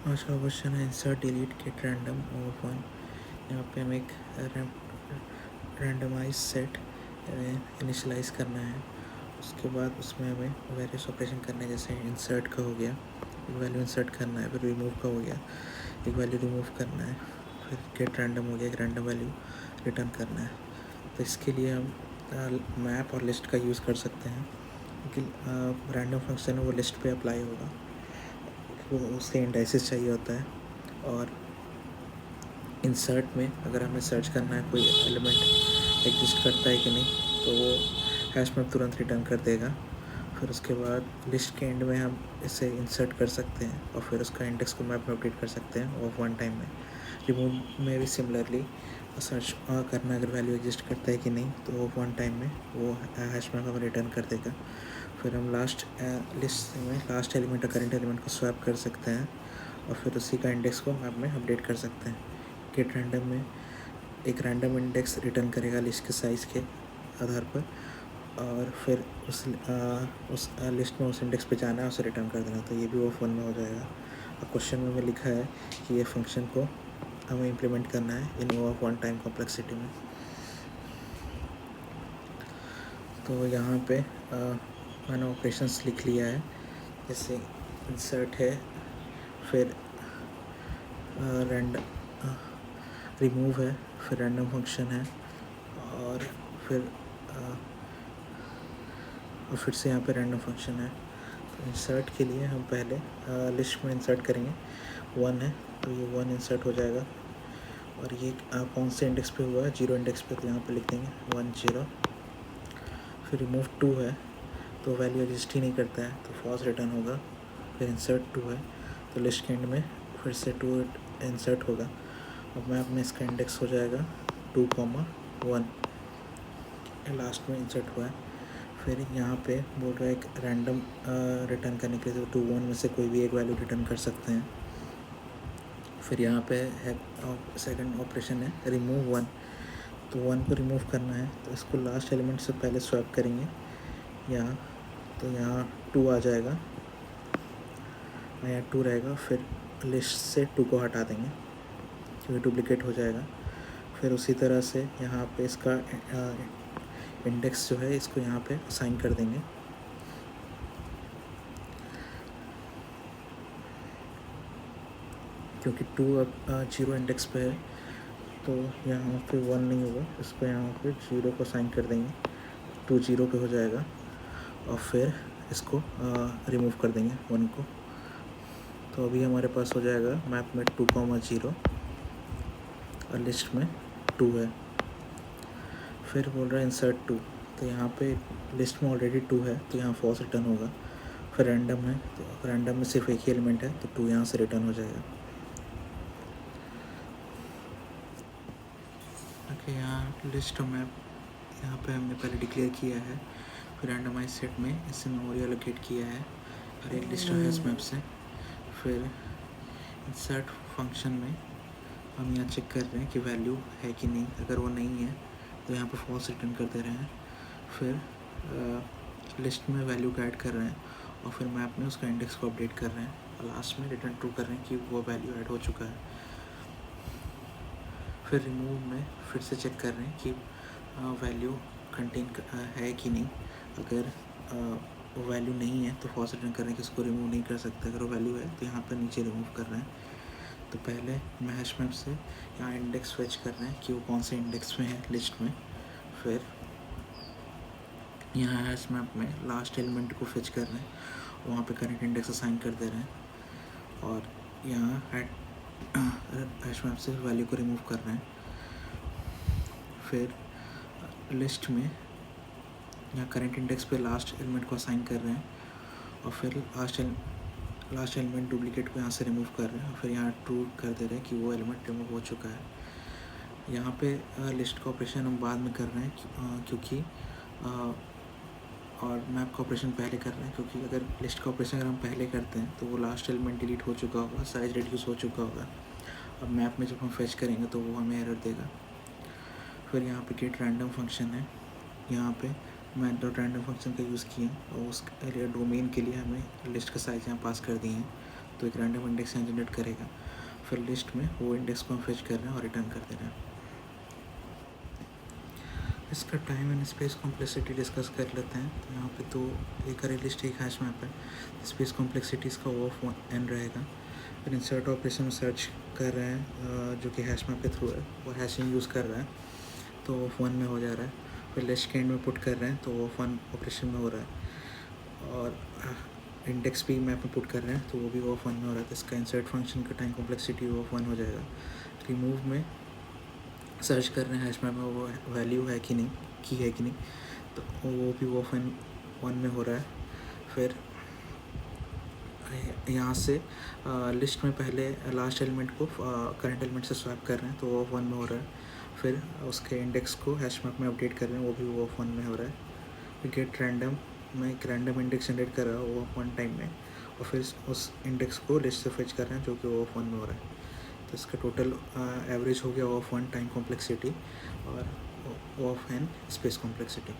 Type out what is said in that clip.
आज का क्वेश्चन है insert delete gate random of one. यहाँ पे हमें एक रैंडमाइज सेट इनिशलाइज करना है। उसके बाद उसमें हमें वेरियस ऑपरेशन करने हैं, जैसे इंसर्ट का हो गया, एक वैल्यू इंसर्ट करना है, फिर रिमूव का हो गया, एक वैल्यू रिमूव करना है, फिर गेट रैंडम हो गया, एक रैंडम वैल्यू रिटर्न करना है। तो इसके लिए हम मैप और लिस्ट का यूज़ कर सकते हैं, क्योंकि रैंडम फंक्शन है वो लिस्ट पे अप्लाई होगा, वो उसके इंडाइसिस चाहिए होता है। और इंसर्ट में अगर हमें सर्च करना है कोई एलिमेंट एग्जिस्ट करता है कि नहीं, तो वो हैश मैप तुरंत रिटर्न कर देगा। फिर उसके बाद लिस्ट के एंड में हम इसे इंसर्ट कर सकते हैं और फिर उसका इंडेक्स को मैप में अपडेट कर सकते हैं ऑफ वन टाइम में। रिमूव में भी सिमिलरली सर्च करना, अगर वैल्यू एग्जिस्ट करता है कि नहीं, तो ऑफ वन टाइम में वो हैश मैप हमें रिटर्न कर देगा। फिर हम लास्ट लिस्ट में लास्ट एलिमेंट और करेंट एलिमेंट को स्वैप कर सकते हैं और फिर उसी का इंडेक्स को मैप में अपडेट कर सकते हैं। गेट रैंडम में एक रैंडम इंडेक्स रिटर्न करेगा लिस्ट के साइज़ के आधार पर, और फिर उस लिस्ट में उस इंडेक्स पे जाना है, उसे रिटर्न कर देना। तो ये भी वो वन में हो जाएगा। अब क्वेश्चन में लिखा है कि ये फंक्शन को हमें इम्प्लीमेंट करना है इन ऑफ वन टाइम कॉम्प्लेक्सिटी में। तो यहाँ पे मैंने ऑपरेशंस लिख लिया है, जैसे इंसर्ट है, फिर रिमूव है, फिर रैंडम फंक्शन है, और फिर से यहाँ पे रैंडम फंक्शन है। तो इंसर्ट के लिए हम पहले लिस्ट में इंसर्ट करेंगे, वन है तो ये वन इंसर्ट हो जाएगा, और ये कौन से इंडेक्स पे हुआ है, 0 इंडेक्स पे, तो यहाँ पे लिख देंगे 1 0। फिर रिमूव 2 है तो वैल्यू एग्जिस्ट ही नहीं करता है तो फॉल्स रिटर्न होगा। फिर इंसर्ट 2 है तो लिस्ट के एंड में फिर से 2 इंसर्ट होगा। अब मैप में इसका इंडेक्स हो जाएगा 2, 1, लास्ट में इंसर्ट हुआ है। फिर यहाँ पे बोल रहा है एक रैंडम रिटर्न करने के लिए, तो 2 1 में से कोई भी एक वैल्यू रिटर्न कर सकते हैं। फिर यहाँ पे है सेकंड ऑपरेशन है रिमूव 1, तो 1 को रिमूव करना है तो इसको लास्ट एलिमेंट से पहले स्वैप करेंगे यहाँ, तो यहाँ 2 आ जाएगा, यहाँ 2 रहेगा। फिर लिस्ट से 2 को हटा देंगे क्योंकि डुप्लीकेट हो जाएगा। फिर उसी तरह से यहाँ पे इसका इंडेक्स जो है इसको यहाँ पे असाइन कर देंगे, क्योंकि 2 अब 0 इंडेक्स पे है तो यहाँ पे 1 नहीं होगा, इस पर यहाँ पे 0 को असाइन कर देंगे, 2 0 पे हो जाएगा। और फिर इसको रिमूव कर देंगे 1 को। तो अभी हमारे पास हो जाएगा मैप में 2, 0 और लिस्ट में 2 है। फिर बोल रहा है इंसर्ट 2, तो यहाँ पे लिस्ट में ऑलरेडी 2 है तो यहाँ फॉल्स रिटर्न होगा। फिर रैंडम है तो रैंडम में सिर्फ एक ही एलिमेंट है तो 2 यहाँ से रिटर्न हो जाएगा। ओके, यहाँ लिस्ट और मैप यहाँ पे हमने पहले डिक्लेयर किया है। फिर रैंडमाइज सेट में इससे मेमोरी एलोकेट किया है और एक लिस्ट है इस मैप से। फिर इंसर्ट फंक्शन में हम यहाँ चेक कर रहे हैं कि वैल्यू है कि नहीं, अगर वो नहीं है तो यहाँ पे फॉल्स रिटर्न कर दे रहे हैं। फिर लिस्ट में वैल्यू को ऐड कर रहे हैं और फिर मैप में उसका इंडेक्स को अपडेट कर रहे हैं और लास्ट में रिटर्न ट्रू कर रहे हैं कि वो वैल्यू ऐड हो चुका है। फिर रिमूव में फिर से चेक कर रहे हैं कि वैल्यू कंटेन है कि नहीं, अगर वो वैल्यू नहीं है तो फॉल्स रिटर्न कर रहे हैं कि उसको रिमूव नहीं कर सकते, अगर वो वैल्यू है तो यहाँ पर नीचे रिमूव कर रहे हैं। तो पहले हैश मैप से यहाँ इंडेक्स फेच कर रहे हैं कि वो कौन से इंडेक्स में है लिस्ट में। फिर यहाँ हैश मैप में लास्ट एलिमेंट को फेच कर रहे हैं, वहाँ पे करंट इंडेक्स असाइन कर दे रहे हैं और यहाँ हैश मैप से वैल्यू को रिमूव कर रहे हैं। फिर लिस्ट में यहाँ करंट इंडेक्स पे लास्ट एलिमेंट को असाइन कर रहे हैं और फिर लास्ट एलिमेंट डुप्लीकेट को यहाँ से रिमूव कर रहे हैं और फिर यहाँ ट्रू कर दे रहे हैं कि वो एलिमेंट रिमूव हो चुका है। यहाँ पे लिस्ट का ऑपरेशन हम बाद में कर रहे हैं क्योंकि और मैप का ऑपरेशन पहले कर रहे हैं, क्योंकि अगर लिस्ट का ऑपरेशन अगर हम पहले करते हैं तो वो लास्ट एलिमेंट डिलीट हो चुका होगा, साइज रिड्यूस हो चुका होगा। अब मैप में जब हम फेच करेंगे तो वो हमें एरर देगा। फिर यहाँ पे गेट रैंडम फंक्शन है, यहाँ पे मैं रैंडम फंक्शन का यूज़ किए और उस डोमेन के लिए हमें लिस्ट का साइज़ यहाँ पास कर दिए हैं। तो एक रैंडम इंडेक्स यहाँ जनरेट करेगा, फिर लिस्ट में वो इंडेक्स को हम फेच कर रहे हैं और रिटर्न कर दे रहे हैं। इसका time and space complexity discuss कर लेते हैं। तो यहाँ पे तो एक अरे लिस्ट एक हैश मैप है, स्पेस कॉम्प्लेक्सिटी इसका O ऑफ n रहेगा। फिर इंसर्ट ऑपरेशन में सर्च कर रहे हैं जो कि हैश मैप के थ्रू है, और हैशिंग यूज़ कर रहा है तो O ऑफ 1 में हो जा रहा है। फिर लिस्ट के एंड में पुट कर रहे हैं तो O ऑफ 1 ऑपरेशन में हो रहा है, और इंडेक्स भी मैप में पुट कर रहे हैं तो वो भी O ऑफ 1 में हो रहा है। तो इसका इंसर्ट फंक्शन का टाइम कॉम्प्लेक्सिटी O ऑफ 1 हो जाएगा। रिमूव में सर्च कर रहे हैं हैश मैप में वो वैल्यू है कि नहीं, तो वो भी O ऑफ 1 में हो रहा है। फिर यहाँ से लिस्ट में पहले लास्ट एलिमेंट को करंट एलिमेंट से स्वैप कर रहे हैं तो O ऑफ 1 में हो रहा है। फिर उसके इंडेक्स को हैश मैप में अपडेट कर रहे हैं, वो भी O ऑफ 1 में हो रहा है। फिर गेट रैंडम में एक रैंडम इंडेक्स जनरेट कर रहा है O ऑफ 1 टाइम में, और फिर उस इंडेक्स को लिस्ट से फेच कर रहे हैं जो कि O ऑफ 1 में हो रहा है। तो इसका टोटल एवरेज हो गया O ऑफ 1 टाइम कॉम्प्लेक्सिटी और O of n space complexity.